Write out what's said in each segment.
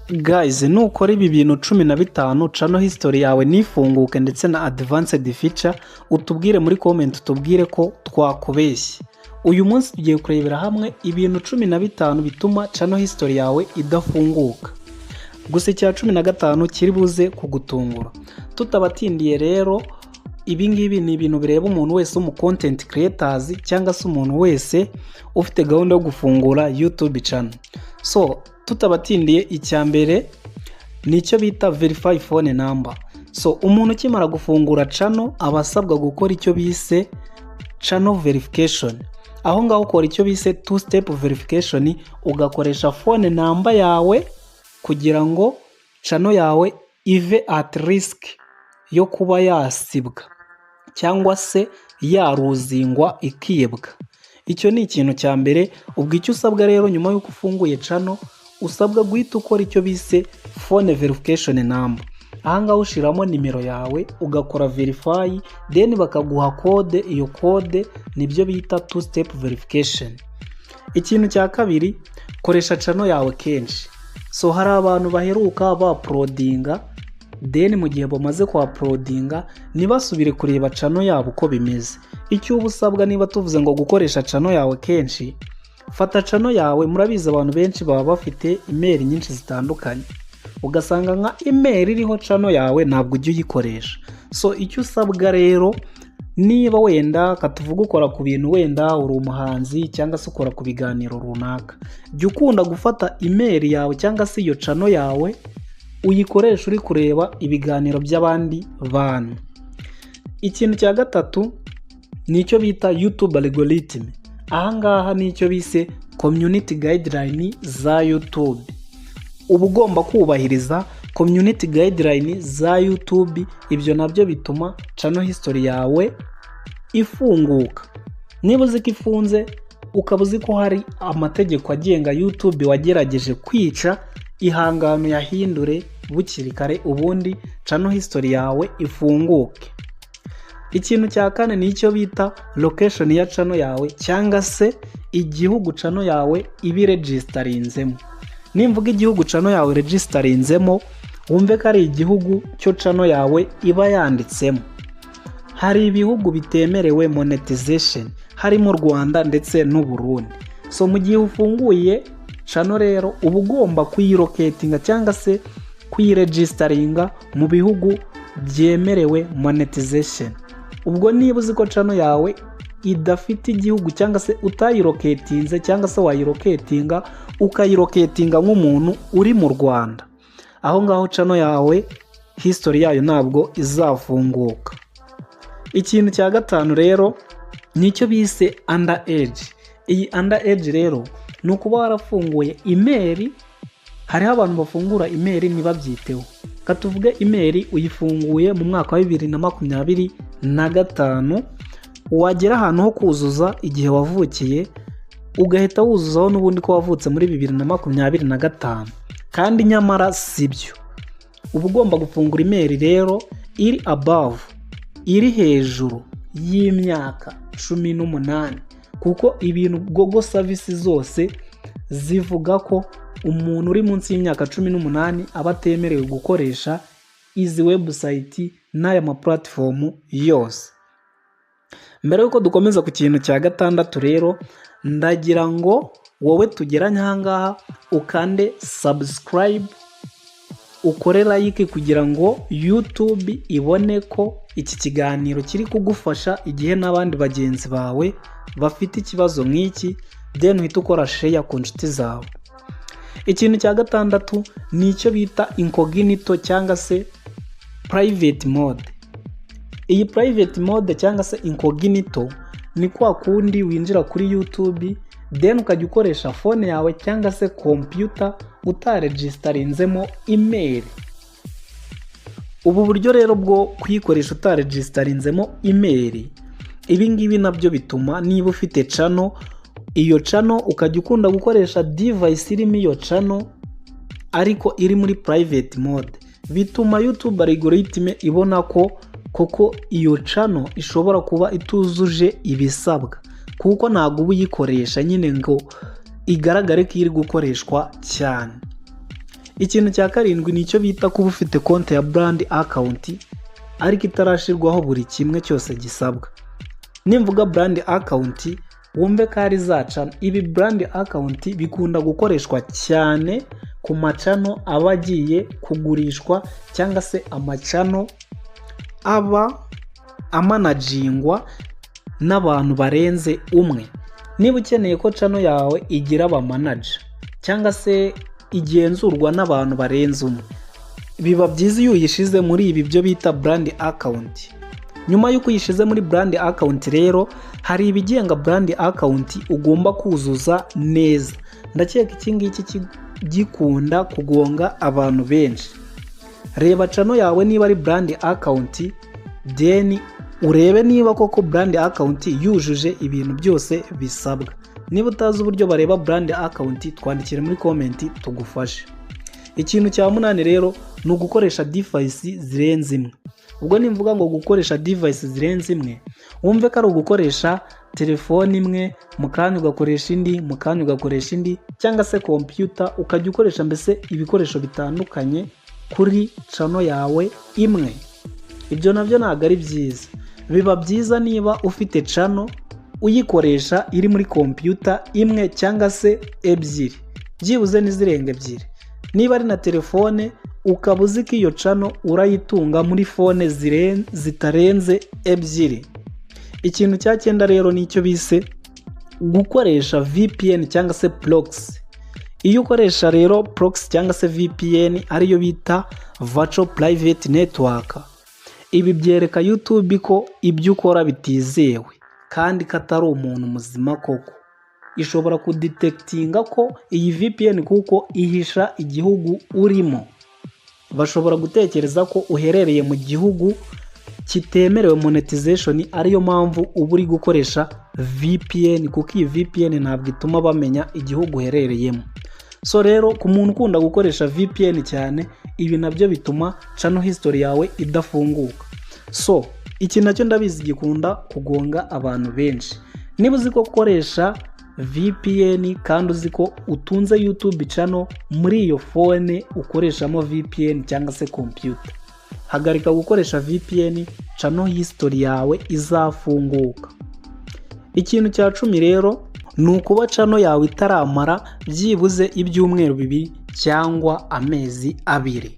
Guys, nukora ibi bintu 15 channel history yawe nifunguke ndetse na advanced feature, utubwire muri comment, utubwire ko twakubeshye. Uyu munsi tugiye kurebera hamwe ibintu 15 bituma channel history yawe idafunguka. Gusa cya 15 kiri buze kugutungura. Tutabatindiye rero, ibi ngibi ni ibintu bireba umuntu wese mu content creators cyangwa se umuntu wese ufite gahunda yo gufungura YouTube channel. So tutabatindiye, icyambere nicyo bita verify phone number. So umuntu ukimara gufungura channel abasabwa gukora icyo bise channel verification. Aho ngaho ukora icyo bise two step verification, ugakoresha phone number yawe kugira ngo channel yawe ive at risk yo kuba yasibwa cyangwa se yaruzingwa ikibwa. Icyo ni ikintu cya mbere. Ubwo icyo usabwa rero nyuma yuko ufunguye channel, usabwa guhita ukora icyo bise phone verification number. Aha ngaho ushiramo nimero yawe ugakora verify, then bakaguha code. Iyo code nibyo bita two step verification. Ikintu cya kabiri, koresha channel yawe kenshi. So hari abantu baheruka ba uploadinga, then mu gihe bamaze ku uploadinga nibasubire kureba channel yabo uko bimeze. Icyo ubusabwa niba tuvuze ngo gukoresha channel yawe kenshi, fata channel yawe. Murabiza abantu benshi baba bafite email nyinshi zitandukanye, ugasanga nka email iriho channel yawe ntabwo ujye uyikoresha. So icyo usabwa rero, niba wenda katuvuga ukora ku bintu, wenda uri umuhanzi cyangwa se ukora ku biganiro runaka, jya ukunda gufata email yawe cyangwa se iyo channel yawe uyikoresha uri kureba ibiganiro by'abandi bantu. Ikintu cya gatatu nicyo bita YouTube algorithm. Aha ngaha nicyo bise community guideline za YouTube. Uba ugomba kubahiriza community guideline za YouTube. Ibyo nabyo bituma channel history yawe ifunguka. Niba uzi ko ifunze, ukaba uzi ko hari amategeko agenga YouTube wagerageje kwica, ihangano yahindure bukiri kare, ubundi channel history yawe ifunguke. Ikintu cya kane nicyo bita location ya channel yawe cyangwa se igihugu channel yawe ibi registeringzemo. Nimvuga igihugu channel yawe registeringzemo, wumve ko ari igihugu cyo channel yawe iba yanditsemo. Hari ibihugu bitemerewe monetization, harimo Rwanda ndetse n'u Burundi. So mu gihe ufunguye channel rero uba ugomba kuyilocatinga cyangwa se kuyiregisteringa mu bihugu byemerewe monetization. Ubwo niba uzi ko channel yawe idafite igihugu cyangwa se utayilocatinze cyangwa se wayilocatinga ukayilocatinga nk'umuntu uri mu Rwanda, aho ngaho channel yawe history yayo ntabwo izafunguka. Ikintu cya gatanu rero nicyo bise underage. Iyi underage rero ni ukuba warafunguye email. Hariho abantu bafungura email ntibabyiteho. Katuvuge email uyifunguye mu mwaka wa 2025, wagera ahantu ho kuzuza igihe wavukiye ugahita wuzuzaho n'ubundi ko wavutse muri 2025, kandi nyamara sibyo. Uba ugomba gufungura email rero iri above, iri hejuru y'imyaka 18, kuko ibintu Google service zose zivuga ko umuntu uri munsi y'imyaka 18 aba atemerewe gukoresha izi website n'aya ma platform yose. Mbere yuko dukomeza ku kintu cya gatandatu rero, ndagira ngo wowe tugeranye aha ngaha ukande subscribe, ukore like kugira ngo YouTube ibone ko iki kiganiro kiri kugufasha igihe n'abandi bagenzi bawe bafite ikibazo nk'iki, then uhita ukora share ku nshuti zawe. Ikintu cya gatandatu nicyo bita incognito cyangwa se private mode. Iyi private mode cyangwa se incognito ni kwa kundi winjira kuri YouTube, then ukajya ukoresha phone yawe cyangwa se computer utaregisterinzemo email. Ubu buryo rero bwo kuyikoresha utaregisterinzemo email, ibi ngibi nabyo bituma niba ufite channel, iyo channel ukajya ukunda gukoresha device irimo iyo channel ariko iri muri private mode, bituma YouTube algorithm ibona ko koko iyo channel ishobora kuba ituzuje ibisabwa, kuko ntabwo uyikoresha nyine ngo igaragare ko iri gukoreshwa cyane. Ikintu cya karindwi ni icyo bita kuba ufite konti ya brand account ariko itarashirwaho buri kimwe cyose gisabwa. Nimvuga brand account wumve ko ari za channel. Ibi brand account bikunda gukoreshwa cyane ku macano aba agiye kugurishwa cyangwa se amacano aba amanagingwa n'abantu barenze umwe. Niba ukeneye ko channel yawe igira aba manager cyangwa se igenzurwa n'abantu barenze umwe, biba byiza iyo uyishize muri ibi byo bita brand account. Nyuma y'uko uyishize muri brand account rero hari ibigenga brand account ugomba kuzuza neza. Ndakeka iki ngiki gikunda kugonga abantu benshi. Reba channel yawe niba ari brand account, then urebe niba koko brand account yujuje ibintu byose bisabwa. Niba utazi uburyo bareba brand account, twandikire muri comment tugufashe. Ikintu cya 8 rero ni ugukoresha device zirenze imwe. Ubwo nimvuga ngo gukoresha device zirenze imwe, wumve ko ari ugukoresha telefone imwe, mukanya ugakoresha indi, mukanya ugakoresha indi, cyangwa se computer ukajya ukoresha mbese ibikoresho bitandukanye kuri channel yawe imwe. Ibyo nabyo ntabwo ari byiza. Biba byiza niba ufite channel uyikoresha iri muri computer imwe cyangwa se ebyiri, byibuze n'izirenga ebyiri. Niba ari na telefone ukaba uzi ko iyo channel urayitunga muri phone zitarenze ebyiri. Ikintu cya 9 rero ni icyo bise gukoresha VPN cyangwa se proxy. Iyo ukoresha rero proxy cyangwa se VPN ariyo bita virtual private network, ibi byereka YouTube ko ibyo ukora bitizewe kandi katari umuntu muzima koko. Ishobora kudetectinga ko iyi VPN kuko ihisha igihugu urimo. Bashobora gutekereza ko uherereye mu gihugu kitemerewe monetization, ariyo mpamvu uba uri gukoresha VPN kuko iyi VPN ntabwo ituma bamenya igihugu uherereyemo. So rero ku muntu ukunda gukoresha VPN cyane, ibi nabyo bituma channel history yawe idafunguka. So iki nacyo ndabizi gikunda kugonga abantu benshi. Niba uzi ko gukoresha VPN kandi uzi ko utunze YouTube channel muri iyo phone ukoreshamo VPN cyangwa se computer, hagarika gukoresha VPN, channel history yawe izafunguka. Ikintu cya 10 rero ni ukuba channel yawe itaramara byibuze ibyumweru 2 cyangwa amezi 2.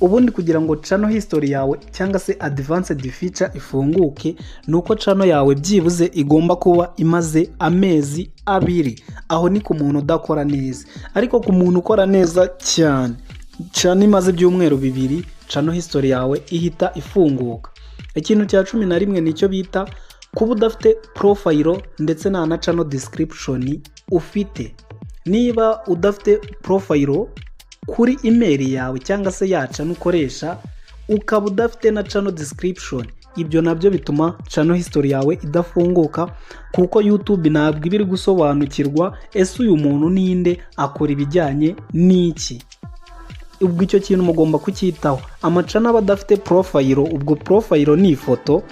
Ubundi kugira ngo channel history yawe cyangwa se advanced feature ifunguke, nuko channel yawe byibuze igomba kuba imaze amezi 2. Aho ni ku muntu udakora neza, ariko ku muntu ukora neza cyane, channel imaze ibyumweru 2, channel history yawe ihita ifunguka. Ikintu cya 11 nicyo bita kuba udafite profile ndetse na channel description ufite. Niba udafite profile kuri email yawe cyangwa se ya channel ukoresha, ukaba udafite na channel description, ibyo nabyo bituma channel history yawe idafunguka kuko YouTube ntabwo ibiri gusobanukirwa ese uyu muntu ninde, akora ibijyanye n'iki. Ubwo icyo kintu mugomba kucyitaho. Amacana aba adafite profile, ubwo profile ni ifoto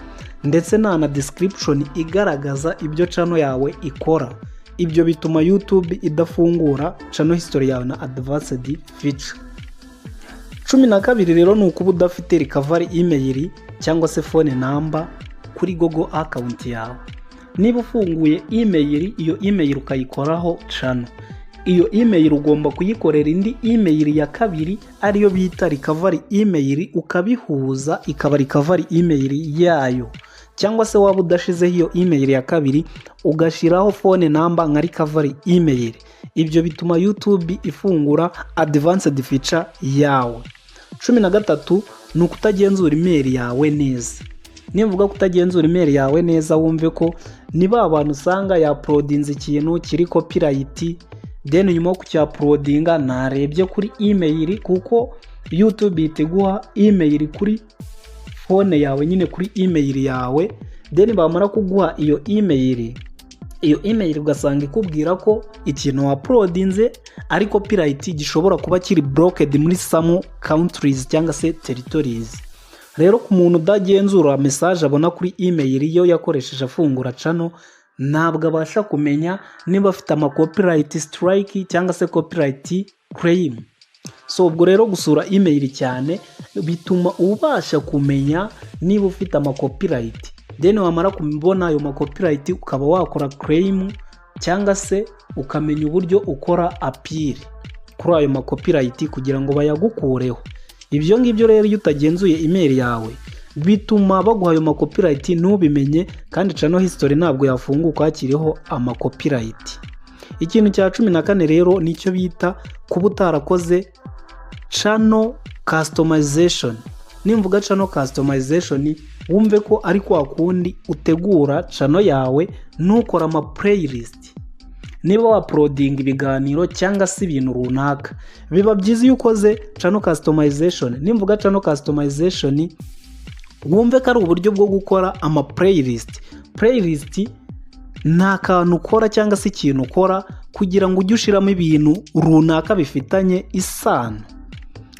ndetse na description igaragaza ibyo channel yawe ikora. Ibyo bituma YouTube idafungura channel history yawe na advanced feature. 12 rero ni ukuba udafite recovery email cyangwa se phone number kuri Google account yawe. Niba ufunguye email, iyo email ukayikoraho channel, iyo email ugomba kuyikorera indi email ya kabiri ariyo bita recovery email, ukabihuza ikaba recovery email yayo. Cyangwa se waba udashizeho iyo email ya kabiri ugashiraho phone number nka recovery email, ibyo bituma YouTube ifungura advanced feature yawe. 13 ni ukutagenzura email yawe neza. Nimvuga kutagenzura email yawe neza, wumve ko niba abantu usanga ya uploadinze ikintu kiri copyright, then nyuma yo kucyaploadinga narebye kuri email, kuko YouTube iteguha email kuri phone yawe, nyine kuri email yawe, then bamara kuguha iyo email ugasanga ikubwira ko ikintu uploadinze ari copyright, gishobora kuba kiri blocked muri some countries cyangwa se territories. Rero ku muntu udagenzura message abona kuri email iyo yakoresheje afungura channel, ntabwo abasha kumenya niba afite ama copyright strike cyangwa se copyright claim. So ubwo rero gusura email cyane bituma ubasha kumenya niba ufite copyright, then wamara kubona ayo copyright ukaba wakora claim cyangwa se ukamenya uburyo ukora appeal kuri ayo copyright kugira ngo bayagukureho. Ibyo ngibyo rero iyo utagenzuye email yawe bituma baguha ayo copyright ntubimenye, kandi channel history ntabwo yafunguka hakiriho copyright. Ikintu cya 14 rero nicyo bita kuba utarakoze channel customization. Nimvuga channel customization wumve ko ari kwa kundi utegura channel yawe nukora playlist. Niba wa uploading ibiganiro cyangwa se ibintu runaka, biba byiza iyo ukoze channel customization. Nimvuga channel customization wumve ko ari uburyo bwo gukora playlist. Playlist nta kantu ukora cyangwa se ikintu ukora kugira ngo ujye ushiramo ibintu runaka bifitanye isano.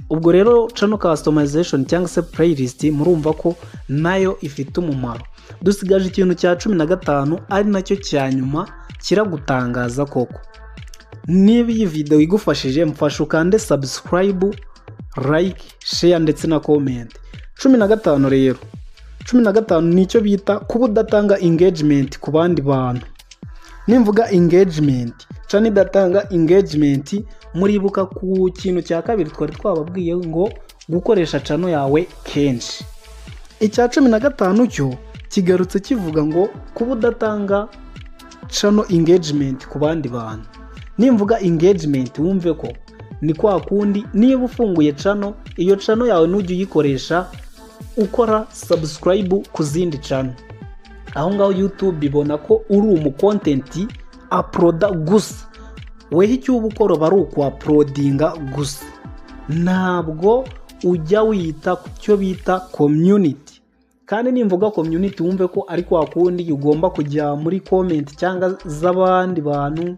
Ubwo rero channel customization cyangwa se playlist murumva ko nayo ifite umumaro. Dusigaje ikintu cya 15 ari nacyo cya nyuma kiragutangaza koko. Niba iyi video igufashije mfasha ukande subscribe, like, share ndetse na comment. 15 rero 15 nicyo bita kuba udatanga engagement ku bandi bantu. Nimvuga engagement, channel idatanga engagement, muribuka ku kintu cya kabiri twari twababwiye ngo gukoresha channel yawe kenshi. Icya 15 cyo kigarutse kivuga ngo kuba udatanga channel engagement ku bandi bantu. Nimvuga engagement wumve ko ni kwa kundi niba ufunguye channel, iyo channel yawe nujye uyikoresha ukora subscribe ku zindi channel. Aho ngaho YouTube ibona ko uri content uploada gusa. Wehe icyo ubukoro bari uploadinga gusa. Ntabwo ujya wita ku cyo bita community. Kandi nimvuga community wumve ko ari kwa kundi ugomba kujya muri comment cyangwa z'abandi bantu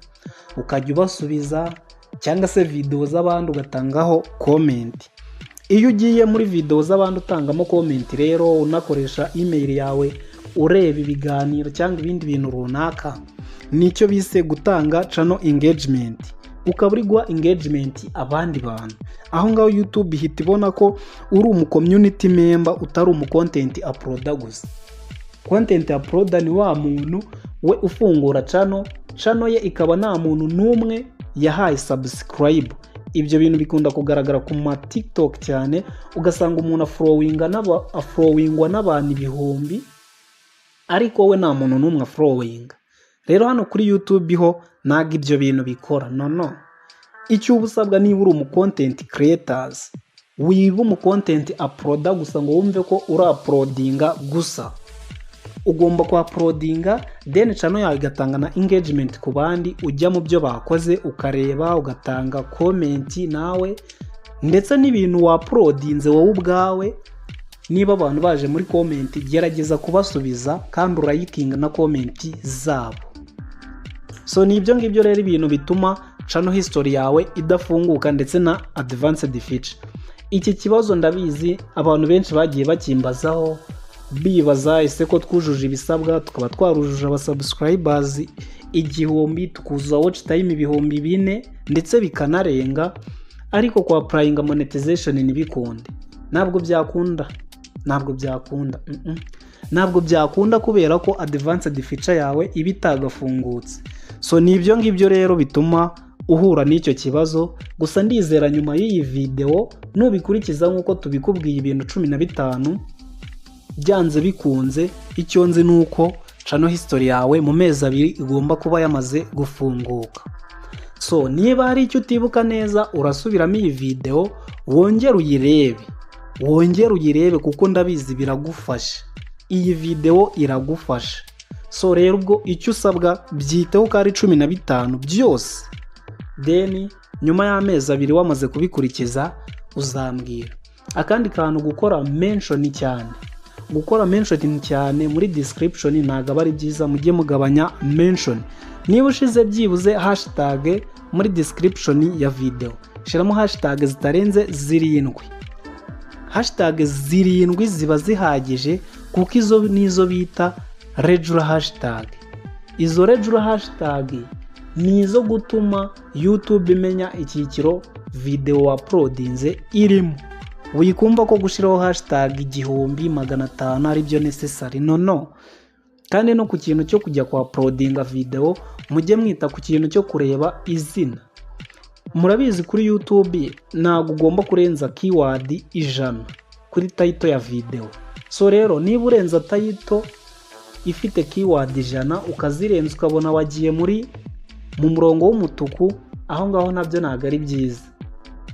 ukajya ubasubiza, cyangwa se video z'abandi ugatangaho comment. Iyo ugiye muri video z'abandi utangamo comment rero unakoresha email yawe ureba ibiganiro cyangwa ibindi bintu runaka, nicyo bise gutanga channel engagement. Ukaburigwa engagement abandi bantu. Aho ngaho YouTube ihita ibona ko uri community member utari content uploader gusa. Content uploader ni wa muntu we ufungura channel ye ikaba nta muntu numwe yahaye subscribe. Ibyo bintu bikunda kugaragara ku TikTok cyane, ugasanga umuntu aflowingwa n'abantu ibihumbi ariko we nta muntu numwe aflowinga. Rero hano kuri YouTube ho ntago ibyo bintu bikora. No. Icyo ubusabwa niba uri content creators, wiba content uploader gusa ngo wumve ko uri uploadinga gusa. Ugomba ku uploadinga then channel yawe igatanga na engagement ku bandi, ujya mu byo bakoze ukareba, ugatanga comment nawe, ndetse n'ibintu wa uploadinze wowe ubwawe. Niba abantu baje muri comment gerageza kubasubiza kandi urayikinga na comment zabo. So ni ibyo ngibyo rero ibintu bituma channel history yawe idafunguka ndetse na advanced feature. Iki kibazo ndabizi abantu benshi bagiye bakimbazaho bibaza ese ko twujuje ibisabwa tukaba twarujuje abasubscribers 1000 tukuza watch time 4000 ndetse bikanarenga, ariko kwa applying monetization nibikunde. Ntabwo byakunda kubera ko advanced feature yawe iba itagafungutse. So ni ibyo ngibyo rero bituma uhura n'icyo kibazo. Gusa ndizera nyuma y'iyi video nubikurikiza nkuko tubikubwiye ibintu 15 byanze bikunze, icyo nzi nuko channel history yawe mu mezi 2 igomba kuba yamaze gufunguka. So niba hari icyo utibuka neza urasubiramo iyi video wongere uyirebe kuko ndabizi biragufasha. Iyi video iragufasha. So rero ubwo icyo usabwa byiteho ko ari 15 byose, then nyuma y'amezi 2 wamaze kubikurikiza uzambwira. Akandi kantu gukora mention cyane muri description ntago bari byiza, mujye mugabanya mention. Niba ushize byibuze hashtag muri description ya video, shiramo hashtag zitarenze 7. Hashtag 7 ziba zihagije kuko izo nizo bita regular hashtag. Izo regular hashtag ni izo gutuma YouTube imenya icyiciro video waprodinze irimo. Wikumva ko gushiraho hashtag 1500 ari byo necessary, no. Kandi no ku kintu cyo kujya kwa uploadinga video mujye mwita ku kintu cyo kureba izina. Murabizi kuri YouTube ntabwo ugomba kurenza keyword 100 kuri title ya video. So rero niba urenza title ifite keyword 100 ukazirenza ukabona wagiye mu murongo w'umutuku, aho ngaho nabyo ntabwo ari byiza.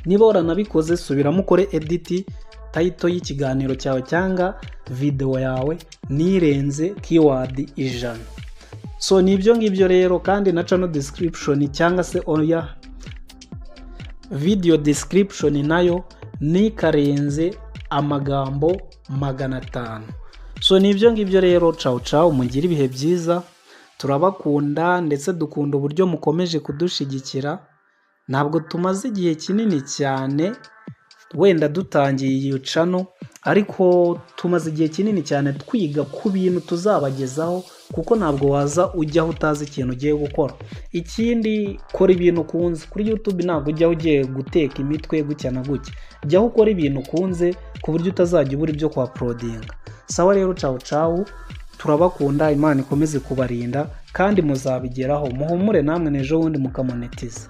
Niba waranabikoze subiramo ukore edit title y'ikiganiro cyawe cyangwa video yawe nirenze keyword 100. So nibyo ngibyo rero, kandi na channel description cyangwa se video description nayo ni karenze amagambo 500. So nibyo ngibyo rero, ciao mugire ibihe byiza, turabakunda ndetse dukunda uburyo mukomeje kudushigikira. Ntabwo tumaze igihe kinini cyane wenda dutangiye iyo channel, ariko tumaze igihe kinini cyane twiga ku bintu tuzabagezaho, kuko ntabwo waza ujyaho utazi ikintu ugiye gukora. Ikindi, kora ibintu ukunze. Kuri YouTube ntabwo ujyaho ugiye guteka imitwe gutya na gutya, jyaho ukora ibintu ukunze ku buryo utazajya ubura ibyo kwa uploadinga. Sawa rero, ciao, turabakunda, Imana ikomeze kubarinda kandi muzabigeraho. Muhumure namwe n'ejo bundi mukamonetiza.